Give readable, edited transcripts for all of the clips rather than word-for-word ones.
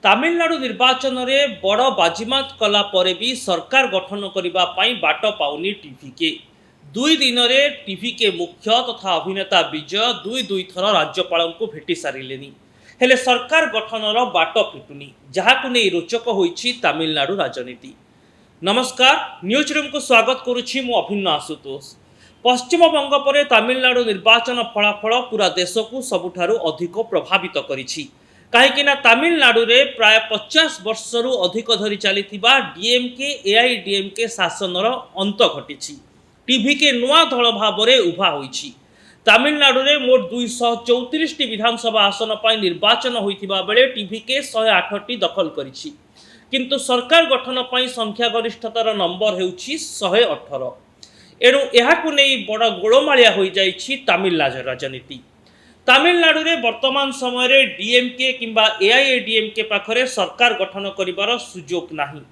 ତାମିଲନାଡୁ ନିର୍ବାଚନରେ ବଡ଼ ବାଜିମାତ କଲା ପରେ ବି ସରକାର ଗଠନ କରିବା ପାଇଁ ବାଟ ପାଉନି ଟିଭିକେ। 2 ଦିନରେ ଟିଭିକେ ମୁଖ୍ୟ ତଥା ଅଭିନେତା ବିଜୟ ଦୁଇ ଥର ରାଜ୍ୟପାଳଙ୍କୁ ଭେଟି ସାରିଲେନି, ହେଲେ ସରକାର ଗଠନର ବାଟ ଫିଟୁନି, ଯାହାକୁ ନେଇ ରୋଚକ ହୋଇଛି ତାମିଲନାଡୁ ରାଜନୀତି। ନମସ୍କାର, ନ୍ୟୁଜ୍ ରୁମ୍କୁ ସ୍ୱାଗତ କରୁଛି ମୁଁ ଅଭିନ୍ନ ଆଶୁତୋଷ। ପଶ୍ଚିମବଙ୍ଗ ପରେ ତାମିଲନାଡୁ ନିର୍ବାଚନ ଫଳାଫଳ ପୁରା ଦେଶକୁ ସବୁଠାରୁ ଅଧିକ ପ୍ରଭାବିତ କରିଛି। କାହିଁକି ନା ତାମିଲନାଡୁରେ ପ୍ରାୟ 50 ବର୍ଷରୁ ଅଧିକ ଧରି ଚାଲିଥିବା ଡିଏମକେ ଏଆଇଡିଏମକେ ଶାସନର ଅନ୍ତ ଘଟିଛି। ଟିଭିକେ ନୂଆ ଦଳ ଭାବରେ ଉଭା ହୋଇଛି। ତାମିଲନାଡୁରେ ମୋଟ 234ଟି ବିଧାନସଭା ଆସନ ପାଇଁ ନିର୍ବାଚନ ହୋଇଥିବା ବେଳେ ଟିଭିକେ 108ଟି ଦଖଲ କରିଛି। କିନ୍ତୁ ସରକାର ଗଠନ ପାଇଁ ସଂଖ୍ୟାଗରିଷ୍ଠତାର ନମ୍ବର ହେଉଛି 118। ଏଣୁ ଏହାକୁ ନେଇ ବଡ଼ ଗୋଳମାଳିଆ ହୋଇଯାଇଛି ତାମିଲନାଡୁ ରାଜନୀତି। ତାମିଲନାଡୁରେ ବର୍ତ୍ତମାନ ସମୟରେ ଡିଏମକେ କିମ୍ବା ଏଆଇଏଡିଏମକେ ପାଖରେ ସରକାର ଗଠନ କରିବାର ସୁଯୋଗ ନାହିଁ।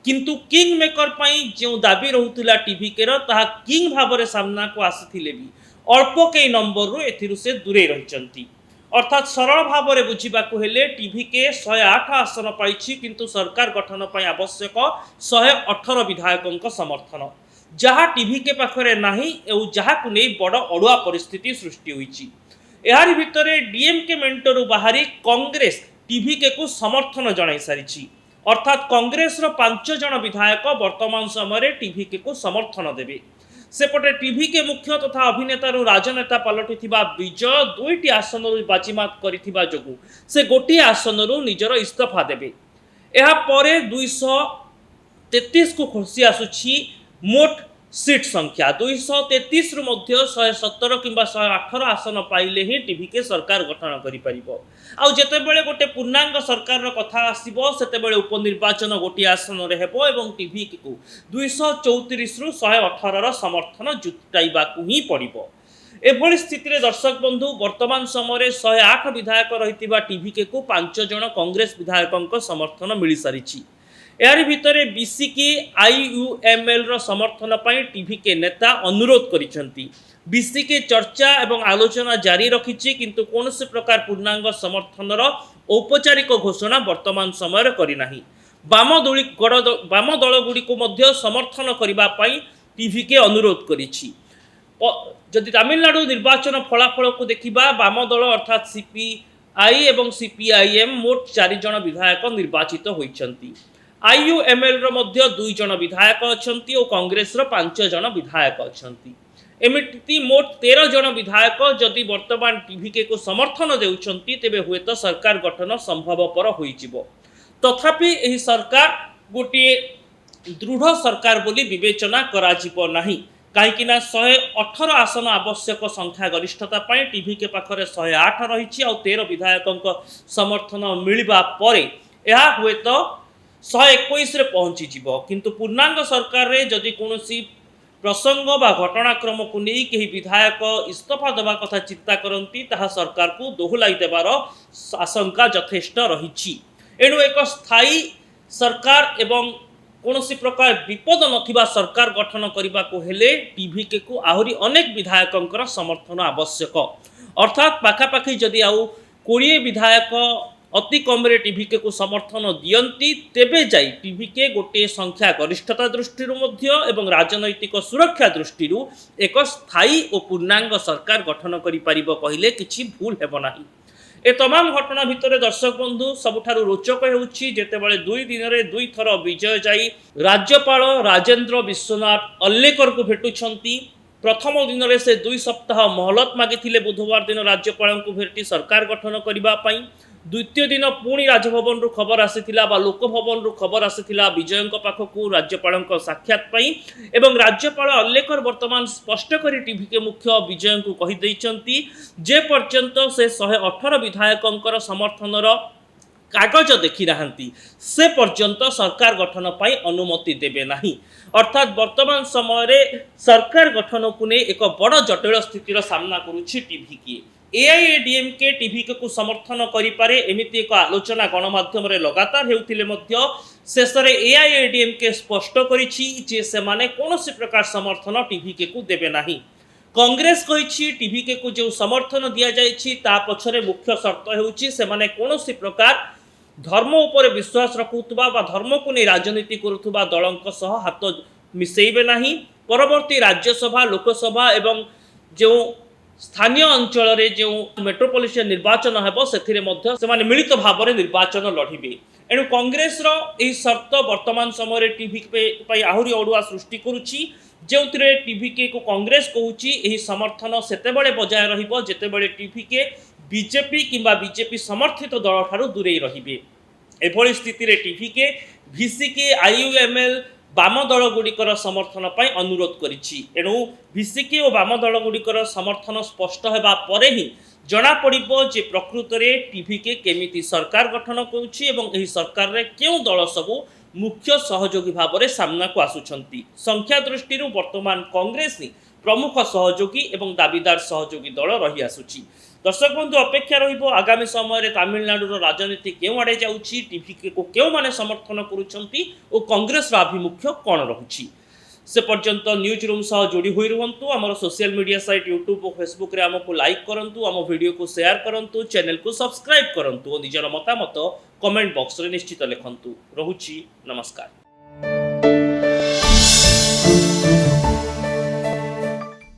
କିନ୍ତୁ କିଙ୍ଗ ମେକର ପାଇଁ ଯେଉଁ ଦାବି ରହୁଥିଲା ଟିଭିକେର, ତାହା କିଙ୍ଗ ଭାବରେ ସାମ୍ନାକୁ ଆସିଥିଲେ ବି ଅଳ୍ପ କେଇ ନମ୍ବରରୁ ଏଥିରୁ ସେ ଦୂରେଇ ରହିଛନ୍ତି। ଅର୍ଥାତ୍ ସରଳ ଭାବରେ ବୁଝିବାକୁ ହେଲେ ଟିଭିକେ 108 ଆସନ ପାଇଛି, କିନ୍ତୁ ସରକାର ଗଠନ ପାଇଁ ଆବଶ୍ୟକ 118 ବିଧାୟକଙ୍କ ସମର୍ଥନ, ଯାହା ଟିଭିକେ ପାଖରେ ନାହିଁ ଏବଂ ଯାହାକୁ ନେଇ ବଡ଼ ଅଡୁଆ ପରିସ୍ଥିତି ସୃଷ୍ଟି ହୋଇଛି। ଏହାରି ଭିତରେ ଡିଏମକେ ମେଣ୍ଟରୁ ବାହାରି କଂଗ୍ରେସ ଟିଭିକେକୁ ସମର୍ଥନ ଜଣାଇ ସାରିଛି। ଅର୍ଥାତ୍ କଂଗ୍ରେସର 5 ଜଣ ବିଧାୟକ ବର୍ତ୍ତମାନ ସମୟରେ ଟିଭିକେକୁ ସମର୍ଥନ ଦେବେ। ସେପଟେ ଟିଭିକେ ମୁଖ୍ୟ ତଥା ଅଭିନେତାରୁ ରାଜନେତା ପାଲଟିଥିବା ବିଜୟ 2ଟି ଆସନରୁ ବାଜିମାତ କରିଥିବା ଯୋଗୁଁ ସେ ଗୋଟିଏ ଆସନରୁ ନିଜର ଇସ୍ତଫା ଦେବେ। ଏହାପରେ 233କୁ ଖସି ଆସୁଛି ମୋଟ ସିଟ୍ ସଂଖ୍ୟା। 233ରୁ ମଧ୍ୟ 117 କିମ୍ବା 118 ଆସନ ପାଇଲେ ହିଁ ଟିଭିକେ ସରକାର ଗଠନ କରିପାରିବ। ଆଉ ଯେତେବେଳେ ଗୋଟେ ପୂର୍ଣ୍ଣାଙ୍ଗ ସରକାରର କଥା ଆସିବ, ସେତେବେଳେ ଉପନିର୍ବାଚନ ଗୋଟିଏ ଆସନରେ ହେବ ଏବଂ ଟିଭିକେକୁ 234ରୁ 118ର ସମର୍ଥନ ଜୁଟାଇବାକୁ ହିଁ ପଡ଼ିବ। ଏଭଳି ସ୍ଥିତିରେ ଦର୍ଶକ ବନ୍ଧୁ, ବର୍ତ୍ତମାନ ସମୟରେ 108 ବିଧାୟକ ରହିଥିବା ଟିଭିକେକୁ 5 ଜଣ କଂଗ୍ରେସ ବିଧାୟକଙ୍କ ସମର୍ଥନ ମିଳିସାରିଛି। ଏହାରି ଭିତରେ ବିସିକେ ଆଇୟୁଏମଏଲର ସମର୍ଥନ ପାଇଁ ଟିଭିକେ ନେତା ଅନୁରୋଧ କରିଛନ୍ତି। ବିସିକେ ଚର୍ଚ୍ଚା ଏବଂ ଆଲୋଚନା ଜାରି ରଖିଛି, କିନ୍ତୁ କୌଣସି ପ୍ରକାର ପୂର୍ଣ୍ଣାଙ୍ଗ ସମର୍ଥନର ଔପଚାରିକ ଘୋଷଣା ବର୍ତ୍ତମାନ ସମୟରେ କରିନାହିଁ। ବାମ ଦଳଗୁଡ଼ିକୁ ମଧ୍ୟ ସମର୍ଥନ କରିବା ପାଇଁ ଟିଭିକେ ଅନୁରୋଧ କରିଛି। ଯଦି ତାମିଲନାଡୁ ନିର୍ବାଚନ ଫଳାଫଳକୁ ଦେଖିବା, ବାମ ଦଳ ଅର୍ଥାତ୍ ସିପିଆଇ ଏବଂ ସିପିଆଇଏମ୍ ମୋଟ 4 ଜଣ ବିଧାୟକ ନିର୍ବାଚିତ ହୋଇଛନ୍ତି। ଆଇୟୁଏମଏଲର ମଧ୍ୟ 2 ଜଣ ବିଧାୟକ ଅଛନ୍ତି ଓ କଂଗ୍ରେସର 5 ଜଣ ବିଧାୟକ ଅଛନ୍ତି। ଏମିତି ମୋଟ 13 ଜଣ ବିଧାୟକ ଯଦି ବର୍ତ୍ତମାନ ଟିଭିକେକୁ ସମର୍ଥନ ଦେଉଛନ୍ତି, ତେବେ ହୁଏତ ସରକାର ଗଠନ ସମ୍ଭବପର ହୋଇଯିବ। ତଥାପି ଏହି ସରକାର ଗୋଟିଏ ଦୃଢ଼ ସରକାର ବୋଲି ବିବେଚନା କରାଯିବ ନାହିଁ। କାହିଁକି ନା 118 ଆସନ ଆବଶ୍ୟକ ସଂଖ୍ୟାଗରିଷ୍ଠତା ପାଇଁ ଟିଭିକେ ପାଖରେ 108 ରହିଛି ଆଉ 13 ବିଧାୟକଙ୍କ ସମର୍ଥନ ମିଳିବା ପରେ ଏହା ହୁଏତ 121ରେ ପହଞ୍ଚିଯିବ। କିନ୍ତୁ ପୂର୍ଣ୍ଣାଙ୍ଗ ସରକାରରେ ଯଦି କୌଣସି ପ୍ରସଙ୍ଗ ବା ଘଟଣାକ୍ରମକୁ ନେଇ କେହି ବିଧାୟକ ଇସ୍ତଫା ଦେବା କଥା ଚିନ୍ତା କରନ୍ତି, ତାହା ସରକାରକୁ ଦୋହଲାଇ ଦେବାର ଆଶଙ୍କା ଯଥେଷ୍ଟ ରହିଛି। ଏଣୁ ଏକ ସ୍ଥାୟୀ ସରକାର ଏବଂ କୌଣସି ପ୍ରକାର ବିପଦ ନଥିବା ସରକାର ଗଠନ କରିବାକୁ ହେଲେ ଟିଭିକେକୁ ଆହୁରି ଅନେକ ବିଧାୟକଙ୍କର ସମର୍ଥନ ଆବଶ୍ୟକ। ଅର୍ଥାତ୍ ପାଖାପାଖି ଯଦି ଆଉ 20 ବିଧାୟକ ଅତି କମ୍ରେ ଟିଭିକେକୁ ସମର୍ଥନ ଦିଅନ୍ତି, ତେବେ ଯାଇ ଟିଭିକେ ଗୋଟିଏ ସଂଖ୍ୟା ଗରିଷ୍ଠତା ଦୃଷ୍ଟିରୁ ମଧ୍ୟ ଏବଂ ରାଜନୈତିକ ସୁରକ୍ଷା ଦୃଷ୍ଟିରୁ ଏକ ସ୍ଥାୟୀ ଓ ପୂର୍ଣ୍ଣାଙ୍ଗ ସରକାର ଗଠନ କରିପାରିବ କହିଲେ କିଛି ଭୁଲ ହେବ ନାହିଁ। ଏ ତମାମ ଘଟଣା ଭିତରେ ଦର୍ଶକ ବନ୍ଧୁ, ସବୁଠାରୁ ରୋଚକ ହେଉଛି ଯେତେବେଳେ 2 ଦିନରେ 2 ଥର ବିଜୟ ଯାଇ ରାଜ୍ୟପାଳ ରାଜେନ୍ଦ୍ର ବିଶ୍ୱନାଥ ଅର୍ଲେକରଙ୍କୁ ଭେଟୁଛନ୍ତି। ପ୍ରଥମ ଦିନରେ ସେ 2 ସପ୍ତାହ ମହଲତ ମାଗିଥିଲେ ବୁଧବାର ଦିନ ରାଜ୍ୟପାଳଙ୍କୁ ଭେଟି ସରକାର ଗଠନ କରିବା ପାଇଁ। ଦ୍ୱିତୀୟ ଦିନ ପୁଣି ରାଜଭବନରୁ ଖବର ଆସିଥିଲା ବା ଲୋକଭବନରୁ ଖବର ଆସିଥିଲା ବିଜୟଙ୍କ ପାଖକୁ ରାଜ୍ୟପାଳଙ୍କ ସାକ୍ଷାତ ପାଇଁ ଏବଂ ରାଜ୍ୟପାଳ ଅର୍ଲେକର ବର୍ତ୍ତମାନ ସ୍ପଷ୍ଟ କରି ଟିଭିକେ ମୁଖ୍ୟ ବିଜୟଙ୍କୁ କହିଦେଇଛନ୍ତି ଯେ ପର୍ଯ୍ୟନ୍ତ ସେ 118 ବିଧାୟକଙ୍କର ସମର୍ଥନର କାଗଜ ଦେଖି ନାହାନ୍ତି, ସେ ପର୍ଯ୍ୟନ୍ତ ସରକାର ଗଠନ ପାଇଁ ଅନୁମତି ଦେବେ ନାହିଁ। ଅର୍ଥାତ୍ ବର୍ତ୍ତମାନ ସମୟରେ ସରକାର ଗଠନକୁ ନେଇ ଏକ ବଡ଼ ଜଟିଳ ସ୍ଥିତିର ସାମ୍ନା କରୁଛି ଟିଭିକେ। ଏଆଇଏଡିଏମକେ ଟିଭିକେକୁ ସମର୍ଥନ କରିପାରେ ଏମିତି ଏକ ଆଲୋଚନା ଗଣମାଧ୍ୟମରେ ଲଗାତାର ହେଉଥିଲେ ମଧ୍ୟ ଶେଷରେ ଏଆଇଏଡିଏମକେ ସ୍ପଷ୍ଟ କରିଛି ଯେ ସେମାନେ କୌଣସି ପ୍ରକାର ସମର୍ଥନ ଟିଭିକେକୁ ଦେବେ ନାହିଁ। कांग्रेस कही टीवीके को जो समर्थन दि जाइए ता पछरे मुख्य शर्त होउछि सेमाने कोनोसी प्रकार धर्म उपर विश्वास रखुवा धर्म को नहीं राजनीति करुवा दलंक सह हाथ मिसेबे नहीं। परवर्ती राज्यसभा लोकसभा एवं जो स्थानीय अंचल रे जो मेट्रोपोलिटन निर्वाचन हेबो सेथिरे मध्य सेमाने मिलित भाव में निर्वाचन लड़िबे। एणु कांग्रेस रो एही शर्त वर्तमान समय टीवी पे आहुरी अड़ुआ सृष्टि करुछि जो टीवीके को कांग्रेस कहूँ यही समर्थन सेतेबेले बजाय रहिबो जेतेबेले टीवीके बीजेपी किंबा बीजेपी समर्थित दल ठारू दूरे रहिबे। एभली स्थिति रे टीवीके भिसिके आईयूएमएल वाम दल गुड़िकर समर्थन पाई अनुरोध करिछि। एणु भिसिके और वाम दल गुड़िकर समर्थन स्पष्ट हेबा परे ही जना पड़िबो जे प्रकृत रे टीवीके केमिति सरकार गठन करुछि एवं एही सरकार रे केउ दल सबु मुख्य सहयोगी भाव में सामना को आसुछंती। संख्या दृष्टि वर्तमान कांग्रेस ही प्रमुख सहयोगी एवं दाबीदार सहयोगी दल रही आसुछि। दर्शक बंधु अपेक्षा रहिबो आगामी समय तमिलनाडु राजनीति केउ आड़े जाउछि टीवीके को केउ माने समर्थन करुछंती और कांग्रेस रा अभिमुख्य कोन रहुछि। से पर्यंत न्यूज रूम सह जोड़ी हुई रुहंतु। आमर सोशल मीडिया साइट यूट्यूब और फेसबुक रे हमको लाइक करंतु, आम वीडियो को शेयर करंतु, चैनल को सब्सक्राइब करंतु और निजर मतामत कमेंट बॉक्स रे निश्चित लिखंतु। रहुछि नमस्कार।